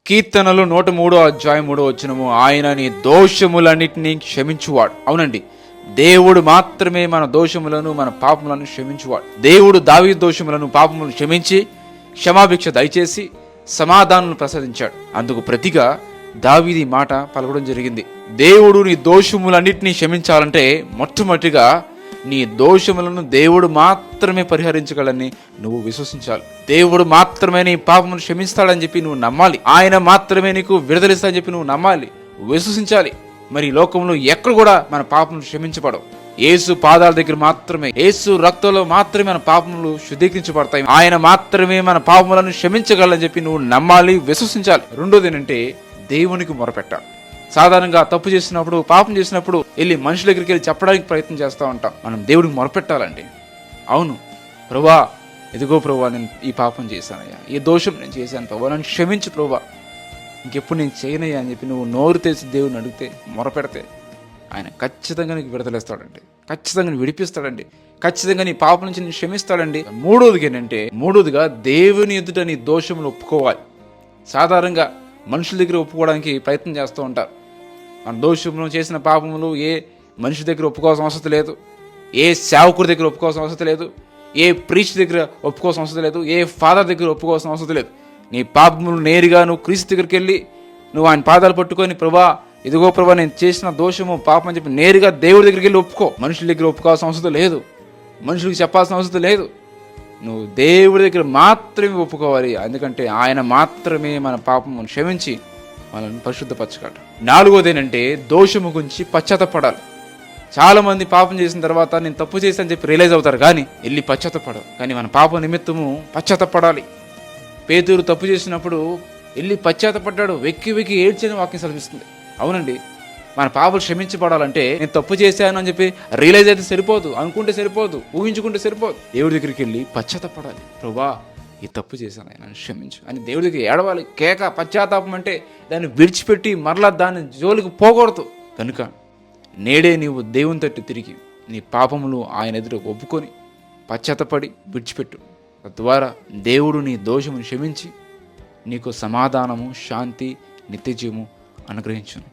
కీర్తనలు 103:3 ఆయన నీ దోషములన్నిటినీ క్షమించువాడు. అవునండి, దేవుడు మాత్రమే మన దోషములను మన పాపములను క్షమించువాడు. దేవుడు దావీదు దోషములను పాపములను క్షమించి క్షమాభిక్ష దయచేసి సమాధానం ప్రసాదించాడు. అందుకు ప్రతిగా దావీదు ఈ మాట పలకడం జరిగింది. దేవుడు నీ దోషములన్నిటినీ క్షమించాలంటే మొట్టమొదటిగా నీ దోషములను దేవుడు మాత్రమే పరిహరించగలని నువ్వు విశ్వసించాలి. దేవుడు మాత్రమే నీ పాపమును క్షమిస్తాడని చెప్పి నువ్వు నమ్మాలి. ఆయన మాత్రమే నీకు విడుదలిస్తాడని చెప్పి నువ్వు నమ్మాలి, విశ్వసించాలి. మరి లోకంలో ఎక్కడ కూడా మన పాపములు క్షమించబడవు. యేసు పాదాల దగ్గర మాత్రమే, యేసు రక్తంలో మాత్రమే మన పాపములు శుద్ధీకరించబడతాయి. ఆయన మాత్రమే మన పాపములను క్షమించగలని చెప్పి నువ్వు నమ్మాలి, విశ్వసించాలి. రెండోది ఏంటంటే దేవునికి మొరపెట్టాలి. సాధారణంగా తప్పు చేసినప్పుడు, పాపం చేసినప్పుడు వెళ్ళి మనుషుల దగ్గరికి వెళ్ళి చెప్పడానికి ప్రయత్నం చేస్తూ ఉంటాం. మనం దేవుడికి మొరపెట్టాలండి. అవును ప్రభువా, ఎదుగో ప్రభువా, నేను ఈ పాపం చేశానయ్యా, ఈ దోషం నేను చేశాను ప్రభువా, నన్ను క్షమించు ప్రభువా, ఇంకెప్పుడు నేను చేయనయ్యా అని చెప్పి నువ్వు నోరు తెరిచి దేవుడిని అడిగితే, మొరపెడితే ఆయన ఖచ్చితంగా నీకు విడుదలేస్తాడండి, ఖచ్చితంగా విడిపిస్తాడండి, ఖచ్చితంగా నీ పాపం నుంచి నేను క్షమిస్తాడండి. మూడోదిగా దేవుని ఎదుట నీ దోషములు ఒప్పుకోవాలి. సాధారణంగా మనుషుల దగ్గర ఒప్పుకోవడానికి ప్రయత్నం చేస్తూ ఉంటారు. మన దోషములు చేసిన పాపములు ఏ మనిషి దగ్గర ఒప్పుకోవాల్సిన అవసరం లేదు, ఏ సేవకుడి దగ్గర ఒప్పుకోవాల్సిన అవసరం లేదు, ఏ ప్రీచ్ దగ్గర ఒప్పుకోవాల్సిన అవసరం లేదు, ఏ ఫాదర్ దగ్గర ఒప్పుకోవాల్సిన అవసరం లేదు. నీ పాపములు నేరుగా నువ్వు క్రీస్తు దగ్గరికి వెళ్ళి నువ్వు ఆయన పాదాలు పట్టుకొని, ప్రభా ఇదిగో ప్రభా నేను చేసిన దోషము పాపం అని చెప్పి నేరుగా దేవుడి దగ్గరికి వెళ్ళి ఒప్పుకో. మనుషుల దగ్గర ఒప్పుకోవాల్సిన అవసరం లేదు, మనుషులకు చెప్పాల్సిన అవసరం లేదు. నువ్వు దేవుడి దగ్గర మాత్రమే ఒప్పుకోవాలి. ఎందుకంటే ఆయన మాత్రమే మన పాపమును క్షమించి మనల్ని పరిశుద్ధపరచగలడు. నాలుగోది ఏంటంటే దోషము గురించి పశ్చాత్తపడాలి. చాలా మంది పాపం చేసిన తర్వాత నేను తప్పు చేశానని చెప్పి రియలైజ్ అవుతారు, కానీ వెళ్ళి పశ్చాత్తపడరు. కానీ మన పాప నిమిత్తము పశ్చాత్తపడాలి. పేతురు తప్పు చేసినప్పుడు వెళ్ళి పశ్చాత్తపడ్డాడు, వెక్కి వెక్కి ఏడ్చని వాక్యం సెలవిస్తుంది. అవునండి, మన పాపలు క్షమించబడాలంటే నేను తప్పు చేశాను అని చెప్పి రియలైజ్ అయితే సరిపోదు, అనుకుంటే సరిపోదు, ఊహించుకుంటే సరిపోదు. దేవుడి దగ్గరికి వెళ్ళి పశ్చాత్తపడాలి. ప్రభువా ఈ తప్పు చేశాను, నన్ను క్షమించు అని దేవుడి దగ్గర ఏడవాలి. కేక పశ్చాత్తాపం అంటే దాన్ని విడిచిపెట్టి మరలా దాన్ని జోలికి పోకూడదు. కనుక నేడే నీవు దేవుని తట్టు తిరిగి నీ పాపములు ఆయన ఎదురు ఒప్పుకొని పశ్చాత్తపడి విడిచిపెట్టు. తద్వారా దేవుడు నీ దోషమును క్షమించి నీకు సమాధానము, శాంతి, నిత్యజీవము అనుగ్రహించును.